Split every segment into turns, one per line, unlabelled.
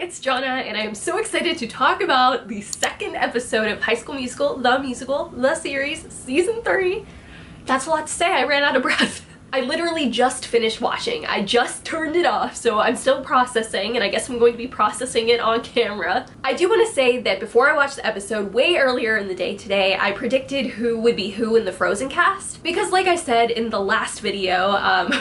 it's Jona, and I am so excited to talk about the second episode of High School Musical, the series, season 3. That's a lot to say, I ran out of breath. I literally just finished watching. I just turned it off, so I'm still processing, and I guess I'm going to be processing it on camera. I do want to say that before I watched the episode way earlier in the day today, I predicted who would be who in the Frozen cast, because like I said in the last video,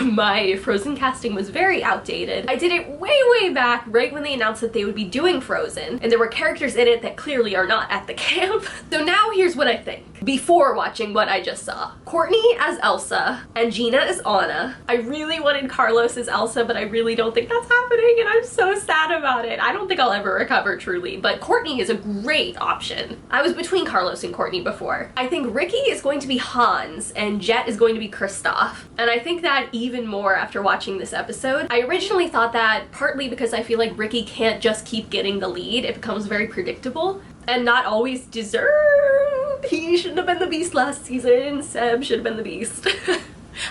my Frozen casting was very outdated. I did it way back, right when they announced that they would be doing Frozen, and there were characters in it that clearly are not at the camp. So now here's what I think, before watching what I just saw. Courtney as Elsa, and Gina as Anna. I really wanted Carlos as Elsa, but I really don't think that's happening, and I'm so sad about it. I don't think I'll ever recover truly, but Courtney is a great option. I was between Carlos and Courtney before. I think Ricky is going to be Hans, and Jet is going to be Kristoff. And I think that even more after watching this episode. I originally thought that partly because I feel like Ricky can't just keep getting the lead. It becomes very predictable and not always deserved. He shouldn't have been the Beast last season. Seb should have been the Beast.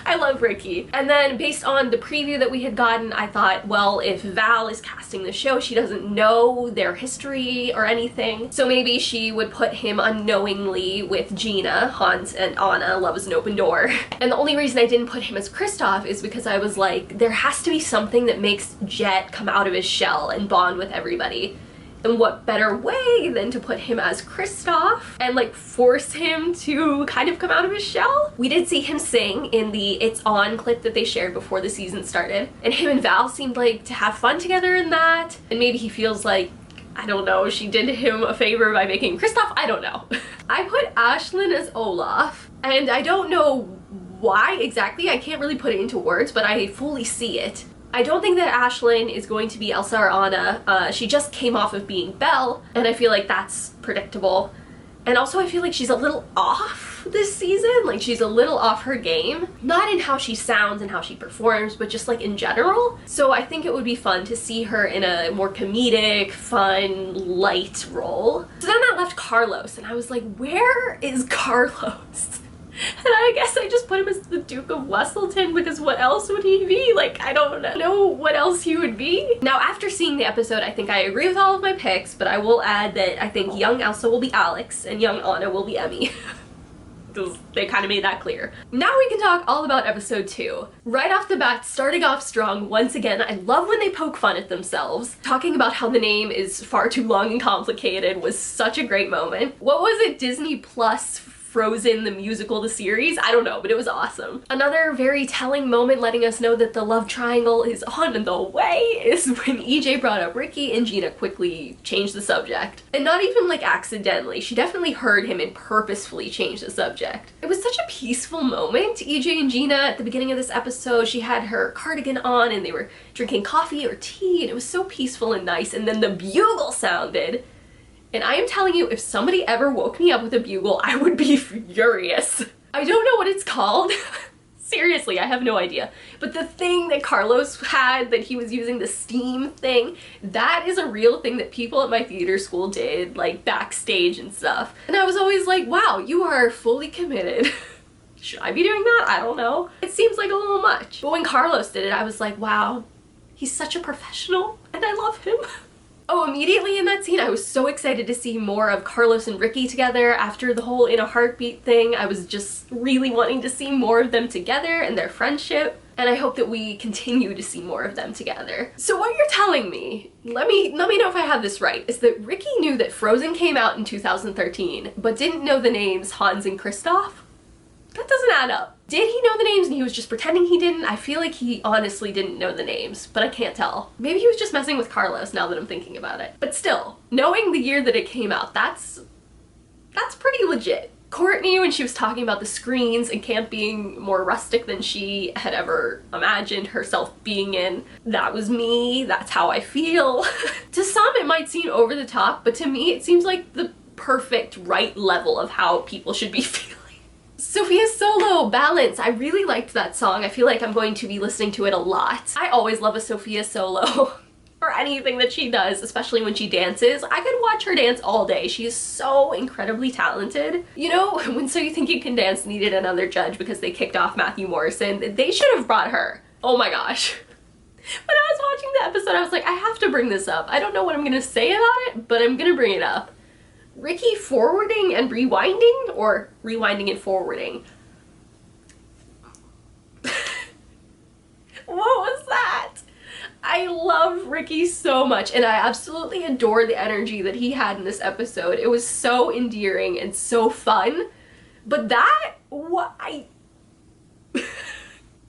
I love Ricky. And then based on the preview that we had gotten, I thought, well, if Val is casting the show, she doesn't know their history or anything. So maybe she would put him unknowingly with Gina. Hans and Anna, love is an open door. And the only reason I didn't put him as Kristoff is because I was like, there has to be something that makes Jet come out of his shell and bond with everybody. And what better way than to put him as Kristoff and like force him to kind of come out of his shell? We did see him sing in the It's On clip that they shared before the season started, and him and Val seemed like to have fun together in that, and maybe he feels like, I don't know, she did him a favor by making Kristoff, I don't know. I put Ashlyn as Olaf, and I don't know why exactly, I can't really put it into words, but I fully see it. I don't think that Ashlyn is going to be Elsa or Anna. She just came off of being Belle, and I feel like that's predictable. And also I feel like she's a little off this season, like she's a little off her game. Not in how she sounds and how she performs, but just like in general. So I think it would be fun to see her in a more comedic, fun, light role. So then that left Carlos, and I was like, where is Carlos? And I guess I just put him as the Duke of Wesselton, because what else would he be? Like, I don't know what else he would be. Now, after seeing the episode, I think I agree with all of my picks, but I will add that I think young Elsa will be Alex and young Anna will be Emmy. They kind of made that clear. Now we can talk all about episode 2. Right off the bat, starting off strong once again. I love when they poke fun at themselves. Talking about how the name is far too long and complicated was such a great moment. What was it, Disney Plus Frozen the musical, the series? I don't know, but it was awesome. Another very telling moment letting us know that the love triangle is on the way is when EJ brought up Ricky and Gina quickly changed the subject. And not even like accidentally, she definitely heard him and purposefully changed the subject. It was such a peaceful moment. EJ and Gina at the beginning of this episode, she had her cardigan on and they were drinking coffee or tea, and it was so peaceful and nice, and then the bugle sounded. And I am telling you, if somebody ever woke me up with a bugle, I would be furious. I don't know what it's called. Seriously, I have no idea. But the thing that Carlos had, that he was using, the steam thing, that is a real thing that people at my theater school did, like backstage and stuff. And I was always like, wow, you are fully committed. Should I be doing that? I don't know. It seems like a little much. But when Carlos did it, I was like, wow, he's such a professional and I love him. Oh, immediately in that scene, I was so excited to see more of Carlos and Ricky together after the whole In a Heartbeat thing. I was just really wanting to see more of them together and their friendship, and I hope that we continue to see more of them together. So what you're telling me, let me know if I have this right, is that Ricky knew that Frozen came out in 2013, but didn't know the names Hans and Kristoff? That doesn't add up. Did he know the names and he was just pretending he didn't? I feel like he honestly didn't know the names, but I can't tell. Maybe he was just messing with Carlos now that I'm thinking about it. But still, knowing the year that it came out, that's pretty legit. Courtney, when she was talking about the screens and camp being more rustic than she had ever imagined herself being in, that was me, that's how I feel. To some it might seem over the top, but to me it seems like the perfect right level of how people should be feeling. Sophia's solo, Balance. I really liked that song. I feel like I'm going to be listening to it a lot. I always love a Sophia solo. Or anything that she does, especially when she dances. I could watch her dance all day. She is so incredibly talented. You know, when So You Think You Can Dance needed another judge because they kicked off Matthew Morrison, they should have brought her. Oh my gosh. When I was watching the episode, I was like, I have to bring this up. I don't know what I'm gonna say about it, but I'm gonna bring it up. Ricky forwarding and rewinding, or rewinding and forwarding. What was that? I love Ricky so much, and I absolutely adore the energy that he had in this episode. It was so endearing and so fun. But that,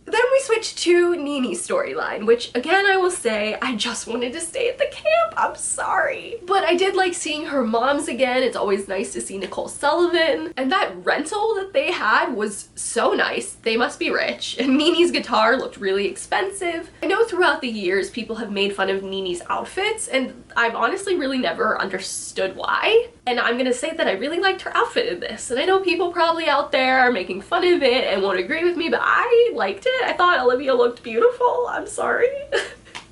Then we switched to Nini's storyline, which again I will say, I just wanted to stay at the camp, I'm sorry. But I did like seeing her moms again. It's always nice to see Nicole Sullivan. And that rental that they had was so nice. They must be rich. And Nini's guitar looked really expensive. I know throughout the years people have made fun of Nini's outfits, and I've honestly really never understood why. And I'm gonna say that I really liked her outfit in this. And I know people probably out there are making fun of it and won't agree with me, but I liked it. I thought Olivia looked beautiful. I'm sorry.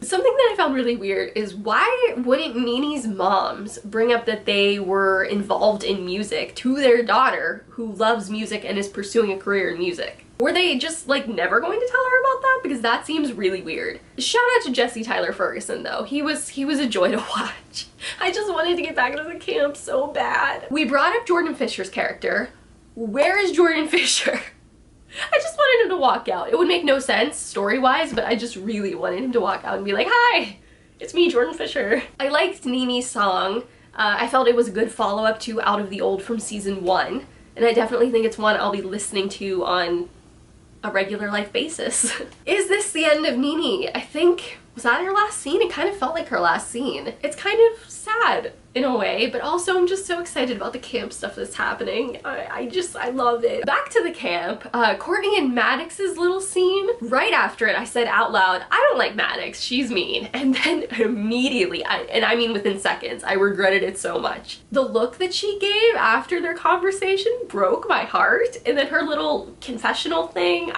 Something that I found really weird is why wouldn't Nini's moms bring up that they were involved in music to their daughter who loves music and is pursuing a career in music? Were they just like never going to tell her about that? Because that seems really weird. Shout out to Jesse Tyler Ferguson though. He was a joy to watch. I just wanted to get back into the camp so bad. We brought up Jordan Fisher's character. Where is Jordan Fisher? I just wanted him to walk out. It would make no sense story-wise, but I just really wanted him to walk out and be like, hi, it's me, Jordan Fisher. I liked Nini's song. I felt it was a good follow-up to Out of the Old from season 1, and I definitely think it's one I'll be listening to on a regular life basis. Is this the end of Nini? I think, was that her last scene? It kind of felt like her last scene. It's kind of sad in a way, but also I'm just so excited about the camp stuff that's happening. I love it. Back to the camp, Courtney and Maddox's little scene. Right after it, I said out loud, I don't like Maddox, she's mean. And then immediately, and I mean within seconds, I regretted it so much. The look that she gave after their conversation broke my heart. And then her little confessional thing,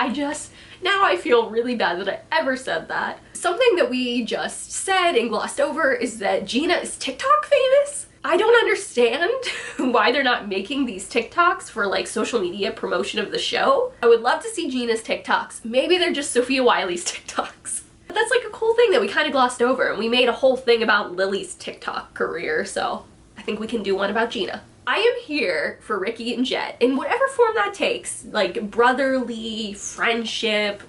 now I feel really bad that I ever said that. Something that we just said and glossed over is that Gina is TikTok famous. I don't understand why they're not making these TikToks for like social media promotion of the show. I would love to see Gina's TikToks. Maybe they're just Sophia Wiley's TikToks. But that's like a cool thing that we kind of glossed over, and we made a whole thing about Lily's TikTok career, so I think we can do one about Gina. I am here for Ricky and Jet in whatever form that takes, like brotherly, friendship,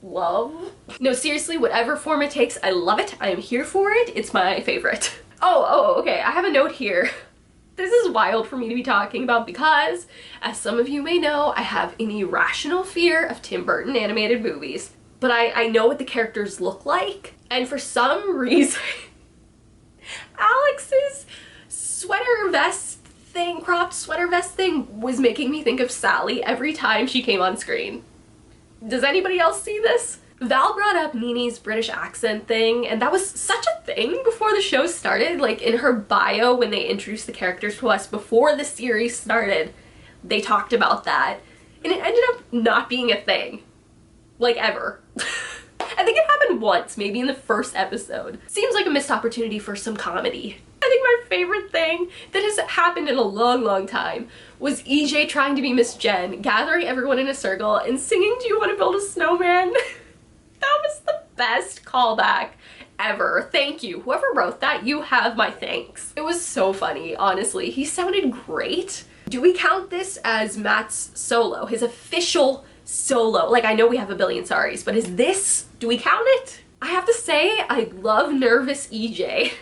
love. No, seriously, whatever form it takes, I love it. I am here for it. It's my favorite. Oh, okay, I have a note here. This is wild for me to be talking about because, as some of you may know, I have an irrational fear of Tim Burton animated movies. But I know what the characters look like, and for some reason, Alex's sweater vest thing, cropped sweater vest thing, was making me think of Sally every time she came on screen. Does anybody else see this? Val brought up Nini's British accent thing, and that was such a thing before the show started. Like in her bio when they introduced the characters to us before the series started, they talked about that. And it ended up not being a thing. Like ever. I think it happened once, maybe in the first episode. Seems like a missed opportunity for some comedy. I think my favorite thing that has happened in a long, long time was EJ trying to be Miss Jen, gathering everyone in a circle and singing "Do You Want to Build a Snowman?" That was the best callback ever. Thank you. Whoever wrote that, you have my thanks. It was so funny, honestly. He sounded great. Do we count this as Matt's solo, his official solo? Like, I know we have a billion sorries, but do we count it? I have to say, I love nervous EJ.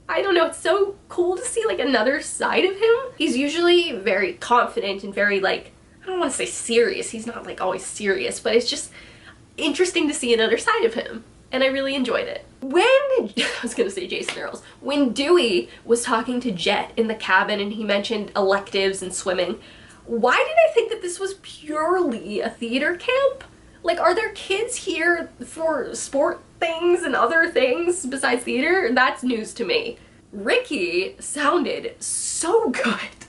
I don't know, it's so cool to see like another side of him. He's usually very confident and very like, I don't want to say serious, he's not like always serious, but it's just interesting to see another side of him. And I really enjoyed it. When, I was gonna say Jason Earls, when Dewey was talking to Jet in the cabin and he mentioned electives and swimming, why did I think that this was purely a theater camp? Like, are there kids here for sport things and other things besides theater? That's news to me. Ricky sounded so good.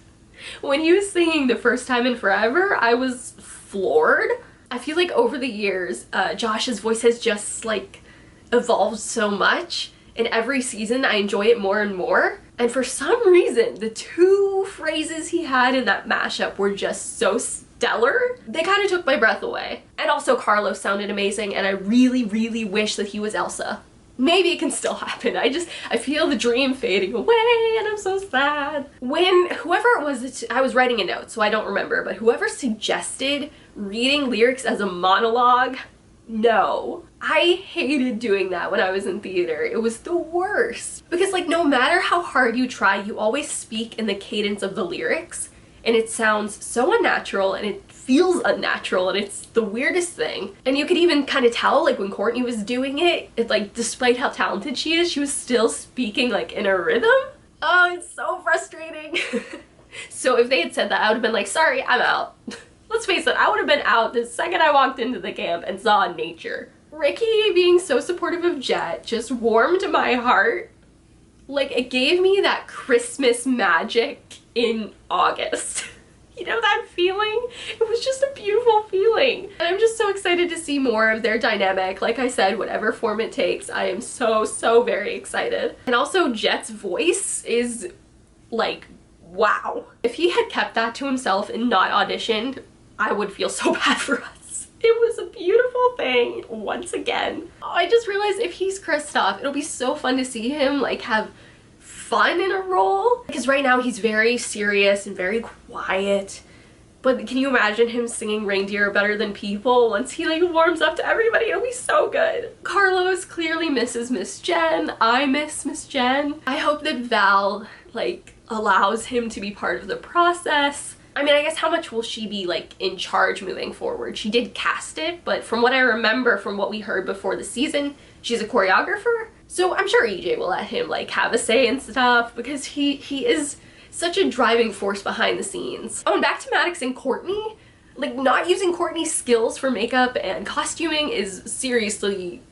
When he was singing The First Time in Forever, I was floored. I feel like over the years, Josh's voice has just like evolved so much. In every season, I enjoy it more and more. And for some reason, the two phrases he had in that mashup were just so stellar. They kind of took my breath away. And also Carlos sounded amazing, and I really, really wish that he was Elsa. Maybe it can still happen. I feel the dream fading away and I'm so sad. When whoever it was, I was writing a note so I don't remember, but whoever suggested reading lyrics as a monologue, no. I hated doing that when I was in theater. It was the worst. Because like no matter how hard you try, you always speak in the cadence of the lyrics and it sounds so unnatural and it feels unnatural and it's the weirdest thing. And you could even kind of tell like when Courtney was doing it, like despite how talented she is, she was still speaking like in a rhythm. Oh, it's so frustrating. So if they had said that, I would have been like, sorry, I'm out. Let's face it, I would have been out the second I walked into the camp and saw nature. Ricky being so supportive of Jet just warmed my heart. Like it gave me that Christmas magic in August. You know that feeling? It was just a beautiful feeling. And I'm just so excited to see more of their dynamic. Like I said, whatever form it takes, I am so, so very excited. And also Jet's voice is like, wow. If he had kept that to himself and not auditioned, I would feel so bad for us. It was a beautiful thing once again. Oh, I just realized if he's Kristoff, it'll be so fun to see him like have fun in a role, because right now he's very serious and very quiet. But can you imagine him singing Reindeer Better Than People once he like warms up to everybody? It'll be so good. Carlos clearly misses Miss Jen. I miss Miss Jen. I hope that Val like allows him to be part of the process. I mean, I guess how much will she be like in charge moving forward? She did cast it, but from what I remember from what we heard before the season, she's a choreographer. So I'm sure EJ will let him like have a say and stuff because he is such a driving force behind the scenes. Oh, and back to Maddox and Courtney. Like not using Courtney's skills for makeup and costuming is seriously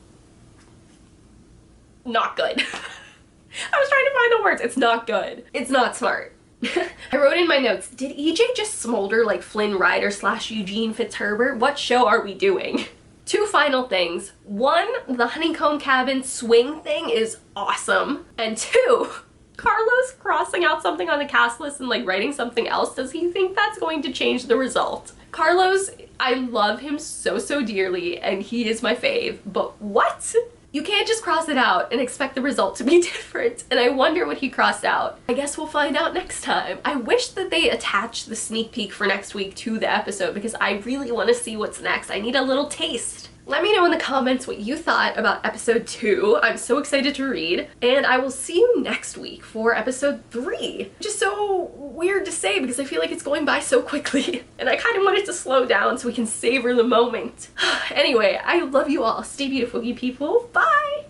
not good. I was trying to find the words. It's not good. It's not smart. I wrote in my notes, did EJ just smolder like Flynn Rider / Eugene Fitzherbert? What show are we doing? Two final things. One, the honeycomb cabin swing thing is awesome. And two, Carlos crossing out something on the cast list and like writing something else, does he think that's going to change the result? Carlos, I love him so, so dearly and he is my fave, but what? You can't just cross it out and expect the result to be different, and I wonder what he crossed out. I guess we'll find out next time. I wish that they attached the sneak peek for next week to the episode because I really want to see what's next. I need a little taste. Let me know in the comments what you thought about episode 2. I'm so excited to read, and I will see you next week for episode 3. Just so weird to say because I feel like it's going by so quickly, and I kind of want it to slow down so we can savor the moment. Anyway, I love you all. Stay beautiful, you people. Bye!